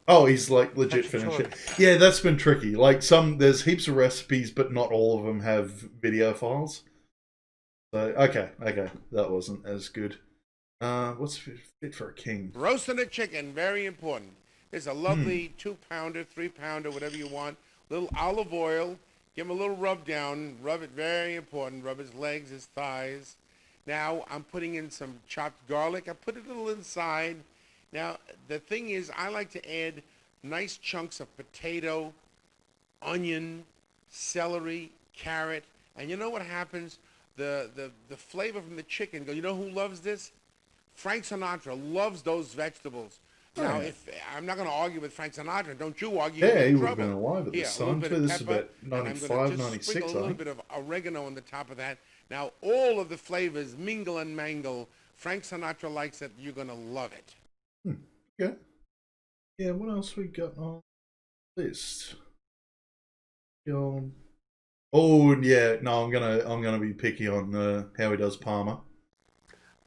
Oh, he's like legit finished it. Yeah, that's been tricky. Like there's heaps of recipes, but not all of them have video files. So okay, that wasn't as good. What's fit for a king? Roasting the chicken, very important. It's a lovely 2-pounder, 3-pounder, whatever you want. Little olive oil. Give him a little rub down. Rub it, very important. Rub his legs, his thighs. Now I'm putting in some chopped garlic. I put it a little inside. Now the thing is, I like to add nice chunks of potato, onion, celery, carrot, and you know what happens? The flavor from the chicken. You know who loves this? Frank Sinatra loves those vegetables. Now, Right. if I'm not going to argue with Frank Sinatra, don't you argue? Yeah, he with would have been trouble. alive at Here, this a little time bit too. of This is pepper, about and I'm going 95, to just 96, sprinkle a I little think. bit of oregano on the top of that. Now, all of the flavors mingle and mangle. Frank Sinatra likes it. You're going to love it. Yeah. Yeah, what else we got on the list? Oh yeah, no, I'm gonna be picky on how he does Parma.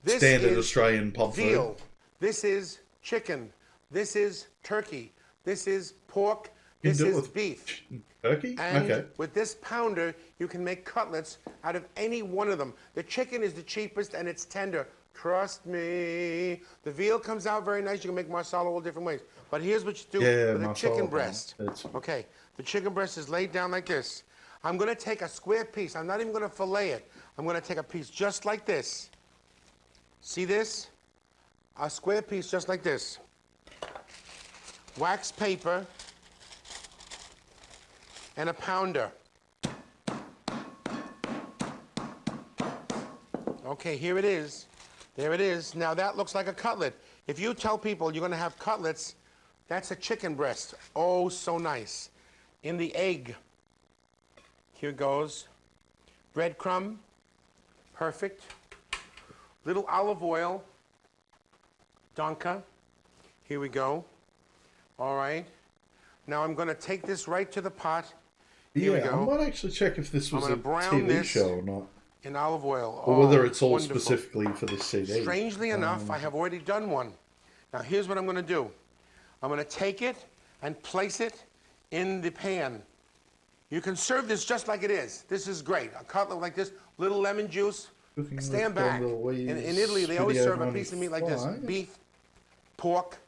This Standard is Australian pub veal. food. This is chicken. This is turkey. This is pork. You This do it is with beef. Turkey? And Okay. with this pounder, you can make cutlets out of any one of them. The chicken is the cheapest and it's tender. Trust me. The veal comes out very nice. You can make marsala all different ways. But here's what you do Yeah, with a marsala chicken bun. breast. Okay, the chicken breast is laid down like this. I'm going to take a square piece. I'm not even going to fillet it. I'm going to take a piece just like this. See this? A square piece just like this. Wax paper and a pounder. Okay, here it is. There it is. Now that looks like a cutlet. If you tell people you're going to have cutlets, that's a chicken breast. Oh, so nice. In the egg. Here goes. Breadcrumb. Perfect. Little olive oil. Donka. Here we go. All right. Now I'm going to take this right to the pot. Here we Yeah, I go. might actually check if this was I'm a gonna brown TV this. show or not. In olive oil. Or whether Oh, it's all wonderful. specifically for this CD. Strangely enough, I have already done one. Now here's what I'm going to do. I'm going to take it and place it in the pan. You can serve this just like it is. This is great. A cutlet like this, little lemon juice. Cooking with Stand back. DeLuise In Italy, they always Video serve a piece of meat like this. 95. Beef, pork,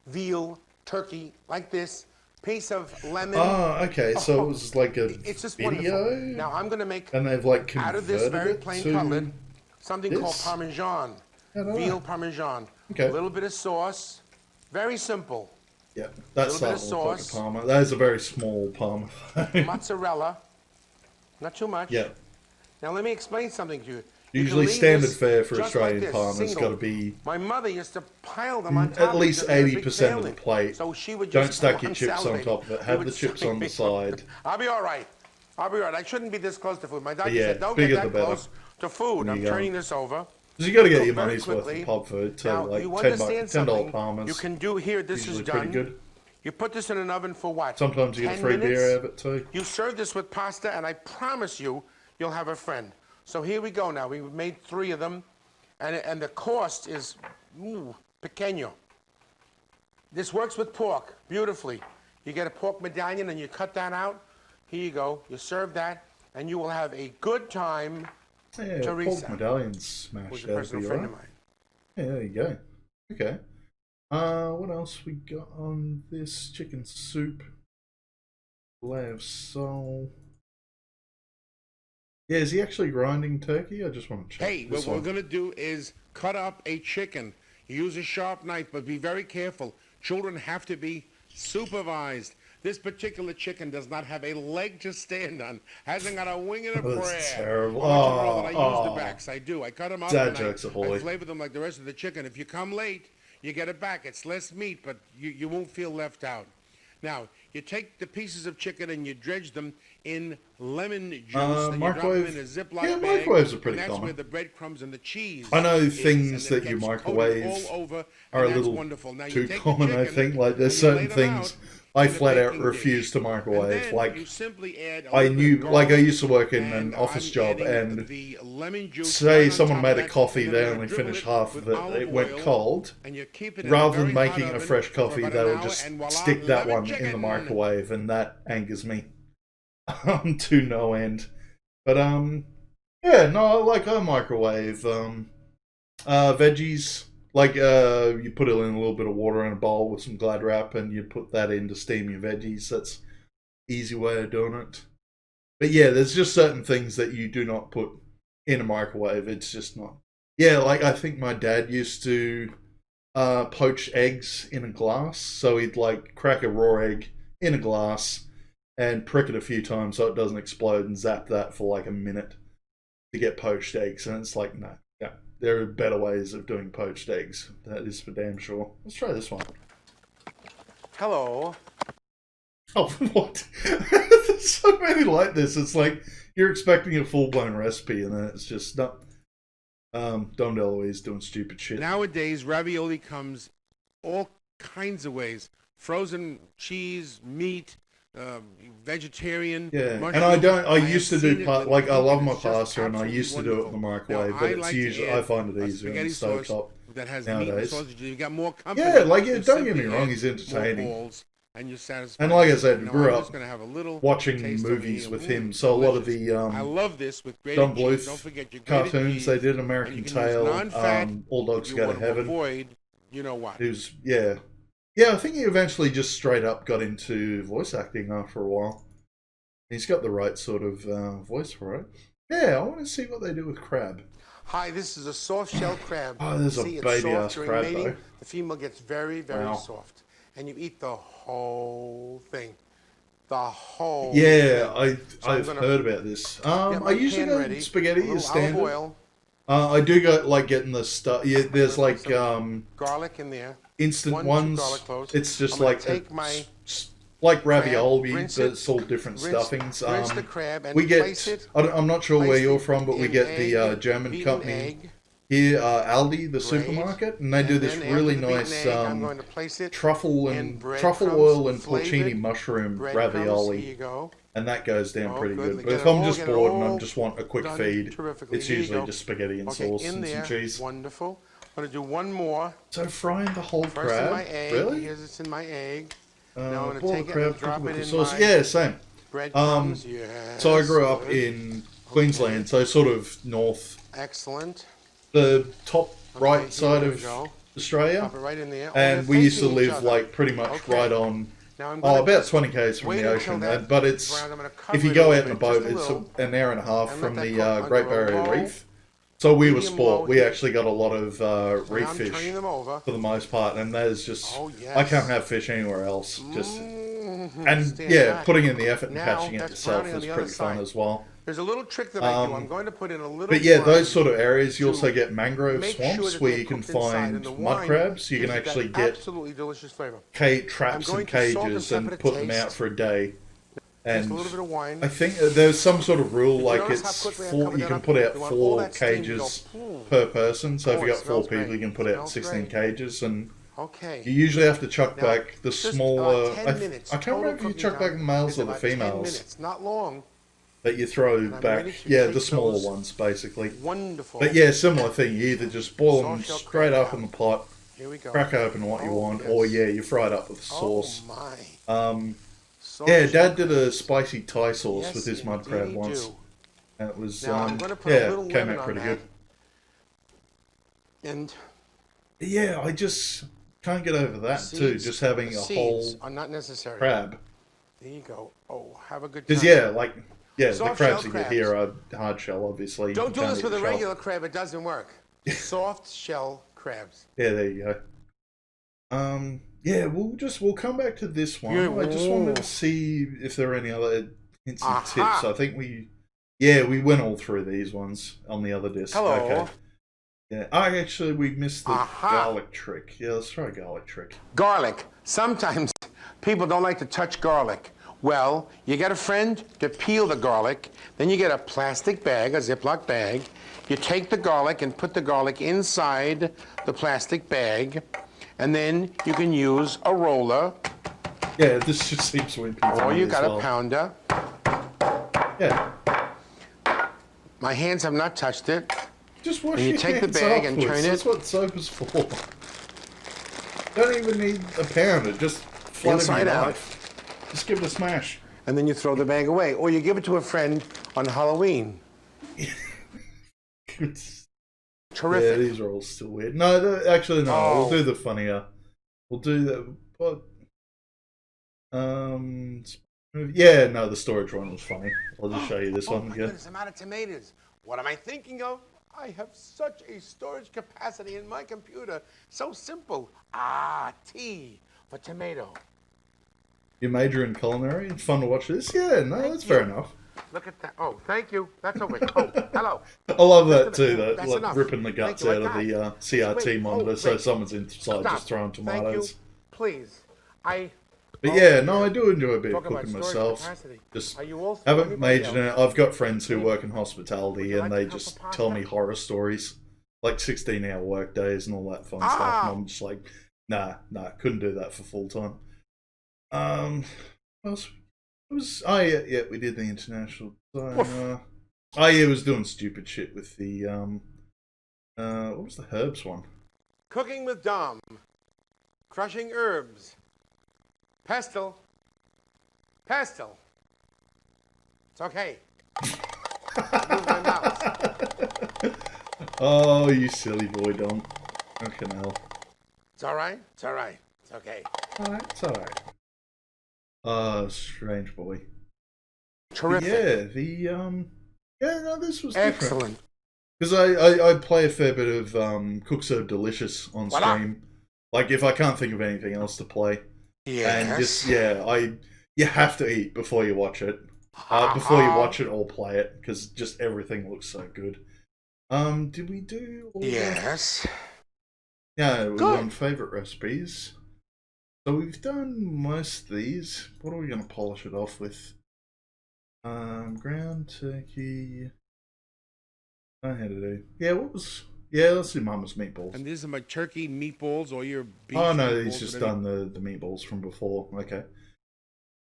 veal, turkey, like this. Piece of lemon. Oh, okay. So it was like a It's just video, wonderful. Now I'm going to make and they've like out of this very converted plain it to cutlet something called this? Parmesan. I don't know. Veal Parmesan. Okay. A little bit of sauce. Very simple. Yeah, that's little not bit of look like a sauce. Parma. That is a very small Parma. Mozzarella. Not too much. Yeah. Now let me explain something to you. You can Usually leave standard this fare for just Australian like this, Parma's single. got to be My mother used to pile them on top at least of each other in a big 80% of the sailing. plate. So she would Don't just stack your I'm chips on salivating. top of it. We Have would the chips save on the me. side. I'll be all right. I'll be all right. I shouldn't be this close to food. My doctor yeah, said, don't bigger get the that better. close to food. There I'm you go. turning this over. Because you got to get Cook your very money's worth quickly. of pub food too. Now, Like you $10, understand $10 something Parmas. you can do here. This usually is done. pretty good. You put this in an oven for what? Sometimes you get 10 free minutes? beer out of it too. You serve this with pasta, and I promise you, you'll have a friend. So here we go now. We've made 3 of them, and the cost is pequeño. This works with pork beautifully. You get a pork medallion, and you cut that out. Here you go. You serve that, and you will have a good time. Yeah, Teresa. pork medallions smashed. Who's a That'd personal be friend right. of mine. Yeah, there you go. Okay. What else we got on this? Chicken soup. Fillet of sole. Yeah, is he actually grinding turkey? I just want to check. Hey, this what we're one. going to do is cut up a chicken. You use a sharp knife, but be very careful. Children have to be supervised. This particular chicken does not have a leg to stand on. Hasn't got a wing and a Oh, prayer. that's terrible. I want you to know that I use Oh, the backs. I do. I cut them up Dad and jokes I ahoy. flavor them like the rest of the chicken. If you come late, you get it back. It's less meat, but you won't feel left out. Now, you take the pieces of chicken and you dredge them in lemon juice and you drop them microwave. in a Ziploc Yeah, bag. microwaves are pretty and that's common. where the breadcrumbs and the cheese I know is, things and it that you gets coated microwave all over, are a and that's little wonderful. Now, you too take the common, I chicken think. Like, there's and you lay certain them things out I in a flat out baking refuse dish. to microwave. And then Like, you simply add a I little bit knew, of like, I garlic, used to work in an and office I'm job, adding and the lemon juice say right on someone top made of a that, coffee, and they then only dribble finished it half with of it, olive it went oil, cold. and you keep it in Rather a than very hot making a oven fresh for coffee, about they an would hour, just and voila, stick that lemon one in the chicken. microwave, and that angers me to no end. But yeah, no, like I microwave Veggies. Like you put it in a little bit of water in a bowl with some Glad wrap, and you put that in to steam your veggies. That's easy way of doing it. But yeah, there's just certain things that you do not put in a microwave. It's just not. Yeah, like I think my dad used to poach eggs in a glass. So he'd like crack a raw egg in a glass and prick it a few times so it doesn't explode and zap that for like a minute to get poached eggs. And it's like, no, yeah, there are better ways of doing poached eggs. That is for damn sure. Let's try this one. Hello. Oh, what? There's so many like this. It's like you're expecting a full blown recipe, and then it's just not. Dom DeLuise doing stupid shit. Nowadays, ravioli comes all kinds of ways: frozen cheese, meat, vegetarian. Yeah, mushroom. and I don't. I used to have do seen it like with I love cooking. my It's just pasta, and I absolutely used to do it in the wonderful. microwave, Now, but I it's like to usually add I find it a easier in spaghetti the sauce stovetop that has meat and nowadays. sausage. You got more company. Yeah, like You don't get me simply wrong, add he's more entertaining. balls, and you're satisfied. And like I said, we Now, grew I'm up just gonna have a little watching taste of movies it. with him, so a lot of Delicious. the I love this with Don grated cheese. Don't Bluth forget your grated cartoons. cheese. They did And American you can use Tail, non-fat All if Dogs you Go to want to Heaven. avoid, you know what? Who's yeah. I think he eventually just straight up got into voice acting after a while. He's got the right sort of voice for it. Yeah, I want to see what they do with crab. Hi, this is a soft shell crab. Oh, there's a See, it's baby soft ass during crab mating. though. The female gets very, very Wow. soft, and you eat the whole thing. The whole Yeah, thing. I've heard about this. Get I my usually pan go ready. A spaghetti little is standard. olive oil. I do go like getting the stuff. Yeah, there's I'm gonna like put some garlic in there. instant 1, 2 ones. garlic cloves. It's just I'm gonna like take my like ravioli, rinse but it, it's all different stuffings. rinse the crab and We place get. it. I'm not sure where place you're it from, but we in get the egg, German beaten company egg. here, Aldi, the supermarket, and they do And this then really after the beaten nice egg, I'm going to place it truffle in truffle breadcrumbs, oil and flavored porcini mushroom breadcrumbs. ravioli. Here you go. And that goes down Oh, pretty good. good. Get But it if I'm all- just get it bored and I all just want a quick done feed, terrifically. it's Here you usually go. just spaghetti and Okay, sauce in and there. some cheese. Wonderful. I'm going to do one more. So frying the whole First crab? in my egg. Really? Here's it's in my egg. Now I'm going to boil take the it crab, and drop cook it with in sauce. my Yeah, same. breadcrumbs. Yes. So I grew up good. in Queensland, so sort of north, Excellent. the top right here side we of go. Australia. Drop it right in there. Oh, And they're we used to facing each live other. like pretty much Okay. right on. Now I'm gonna About just 20 k's from wait the until ocean, that but it's brown. I'm gonna cover if you it go a out in a little bit, boat, just a it's little, an hour and a half and from let that the cook Great under a Barrier low, Reef. So we were medium sport. low We heat. actually got a lot of reef Now I'm fish turning them over. for the most part, and there's just Oh, I yes. can't have fish anywhere else. Just and Stand yeah, back. putting in the effort and Now, catching it that's yourself browning on is the pretty other fun side. as well. There's a little trick that I do. I'm going to put in a little. But yeah, wine those sort of areas you to also get mangrove make sure swamps that where they're you can cooked inside, find and the mud wine crabs. You can gives it that actually get absolutely delicious flavor. traps going and to salt and cages pepper and to put them out taste. for a day. And Just a little bit of wine. I think there's some sort of rule, you like notice how it's quickly I four. covered You that can up? put out You want all 4 that steam to go, cages boom. per person. So if Oh, you it got 4 smells people, great. you can put out Smells 16 great. cages, and Okay. you usually have to chuck Now, back the just smaller. about 10 minutes. I can't Total remember if you cooking chuck back time the males is or the about 10 females minutes. Not long. that you throw I'm back. ready to Yeah, take the smaller those ones basically. Wonderful. But yeah, similar thing. You either just boil them Soft shell straight crab up in the pot, Here we go. crack open what you Oh, want, yes. or yeah, you fry it up with sauce. Oh my. Soft Yeah, shell Dad did crab. a spicy Thai sauce Yes, with his mud indeed crab he once, do. and it was Now I'm going to put a yeah, little came lemon out on pretty that. good. And Yeah, I just can't get over that too. seeds- Just having the a whole seeds are not necessary. crab, There you go. Oh, have a good time. because yeah, like the Soft crabs shell you get here are hard shell, obviously. Don't You do can't this eat with the a shell. regular crab. It doesn't work. Soft shell crabs. Yeah, there you go. Yeah, we'll come back to this one. I just wanted to see if there are any other hints and tips. I think we went all through these ones on the other disc. Hello. Okay. Yeah. Actually, we missed the garlic trick. Yeah, let's try a garlic trick. Garlic. Sometimes people don't like to touch garlic. Well, you get a friend to peel the garlic, then you get a plastic bag, a Ziploc bag. You take the garlic and put the garlic inside the plastic bag, and then you can use a roller, Yeah, this just seems to win pizza. or you as got well. a pounder. Yeah. My hands have not touched it. Just wash And you your take the hands bag and afterwards. turn That's it- what soap is for. Don't even need a pounder. Just flat Inside your out. knife. Just give it a smash. And then you throw the bag away, or you give it to a friend on Halloween. Yeah, Terrific. these are all still weird. No, actually, no. We'll do Oh, the funnier. We'll do the. What? Um. Yeah, no, the storage one was funny. I'll just show you this oh one my again. goodness, I'm out of tomatoes. What am I thinking of? I have such a storage capacity in my computer. So simple. Ah, T for tomato. You major in culinary? It's fun to watch this? Yeah, no, Thank that's you. fair enough. Look at that. Oh, thank you. That's over. Oh, hello. I love that Just too, ooh, that that's like enough. ripping the Thank guts you. I out of got the Just CRT wait. monitor Oh, so wait. someone's inside Stop. just throwing Thank you. tomatoes. Please. But Oh, yeah, no, I dear. do enjoy a bit of Talk about cooking storage myself. capacity. Just Are you all through? haven't Anybody majored in it. else? I've got friends who Any- work in Would hospitality you and like they a cup of just pasta? tell me horror stories, like 16-hour work days and all that fun stuff. Ah! And I'm just like, nah, couldn't do that for full time. What else? It was, oh yeah, we did the international. Oh yeah, it was doing stupid shit with the what was the herbs one? Cooking with Dom. Crushing herbs. Pestle. Pestle. It's okay. Move my mouse. Oh, you silly boy, don't. Fucking hell. It's all right. It's all right. It's okay. Alright, it's alright. Strange boy. Terrific. Yeah, yeah, no, this was different. Excellent. Because I play a fair bit of Cook Serve Delicious on Voila. stream. Like, if I can't think of anything else to play. Yes. And just, yeah, you have to eat before you watch it. Before you watch it or play it, because just everything looks so good. Did we do all Yes. Yeah, we've Good. done favourite recipes. So we've done most of these. What are we going to polish it off with? Ground turkey. I had to do. Yeah, what was? Yeah, let's do Mama's meatballs. And these are my turkey meatballs or your beef. Oh no, meatballs, he's just whatever. done the meatballs from before. Okay.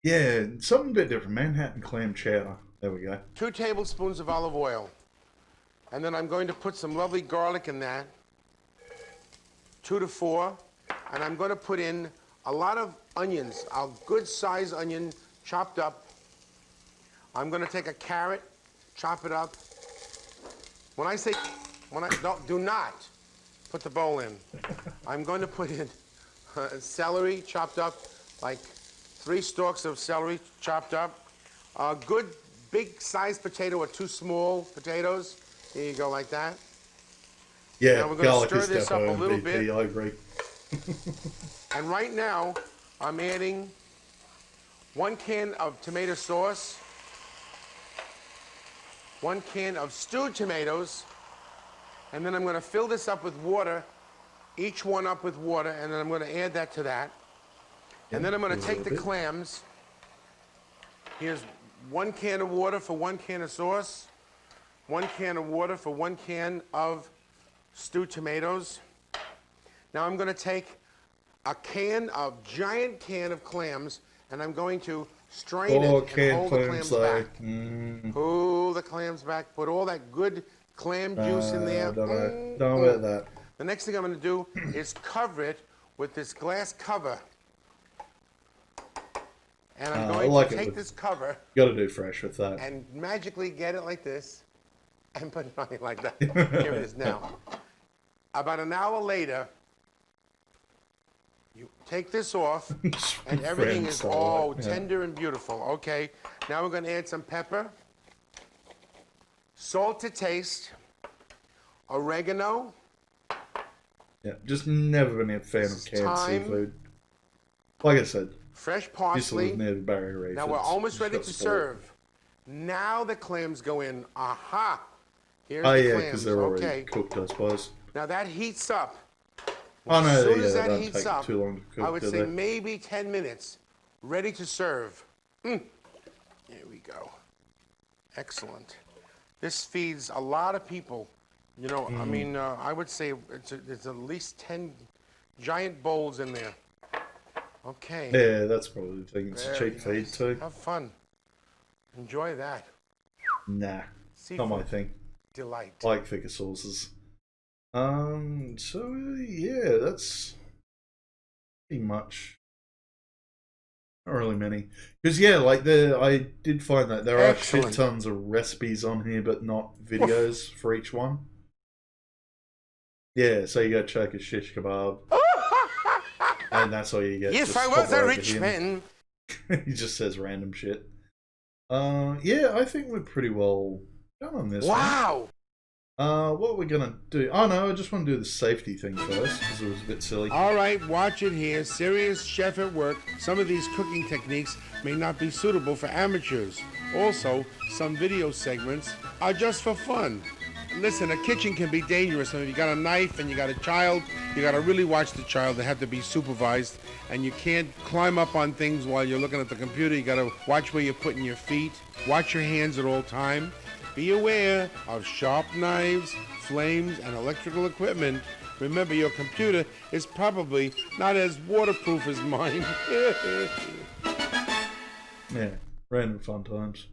Yeah, something a bit different. Manhattan clam chowder. There we go. 2 tablespoons of olive oil. And then I'm going to put some lovely garlic in that. 2 to 4. And I'm going to put in a lot of onions, a good size onion chopped up. I'm going to take a carrot, chop it up. When I say, no, do not put the bowl in. I'm going to put in celery chopped up, like 3 stalks of celery chopped up. A good big sized potato or 2 small potatoes. Here you go, like that. Yeah, Now we're gonna garlic stir is this up a defo little MVP, bit. I agree. And right now, I'm adding 1 can of tomato sauce, 1 can of stewed tomatoes, and then I'm going to fill this up with water, each one up with water, and then I'm going to add that to that. And then I'm going to take the clams. Here's 1 can of water for 1 can of sauce, 1 can of water for 1 can of stewed tomatoes. Now I'm going to take a giant can of clams, and I'm going to strain it and hold the clams back. Pull the clams back, put all that good clam juice in there. Don't know about that. The next thing I'm going to do is cover it with this glass cover. And I'm going to take this cover You gotta do fresh with that. and magically get it like this and put it on it like that. Here it is now. About an hour later, you take this off and everything is all tender and beautiful. Okay, now we're going to add some pepper, salt to taste, oregano. Yeah, just never been a fan of canned Thyme. seafood. Like I said, Fresh used to parsley. live near the Barrier Reef. Now we're almost Just ready got to spoiled. serve. Now the clams go in. Aha! Here's Oh the yeah, clams. because they're already Okay. cooked, I suppose. Now that heats up. Oh no, As soon yeah, as they that don't heats take up, too long to cook, I would do say they? maybe 10 minutes. Ready to serve. Here we go. Excellent. This feeds a lot of people. You know, I mean, I would say it's at least 10 giant bowls in there. Okay. Yeah, that's probably the thing. It's a Very cheap feed nice. too. Have fun. Enjoy that. Nah, Seafood not my thing. delight. I like thicker sauces. So yeah, that's pretty much. Not really many, because yeah, like I did find that there are shit Excellent. tons of recipes on here, but not videos for each one. Yeah, so you go chuck a shish kebab, and that's all you get. If just I was hover a over rich him. man. He just says random shit. Yeah, I think we're pretty well done on this one. Wow. What we're gonna do? Oh no, I just want to do the safety thing first because it was a bit silly. All right, watch it here. Serious chef at work. Some of these cooking techniques may not be suitable for amateurs. Also, some video segments are just for fun. Listen, a kitchen can be dangerous. If you got a knife and you got a child, you got to really watch the child. They have to be supervised. And you can't climb up on things while you're looking at the computer. You got to watch where you're putting your feet. Watch your hands at all time. Be aware of sharp knives, flames, and electrical equipment. Remember, your computer is probably not as waterproof as mine. Yeah, random fun times.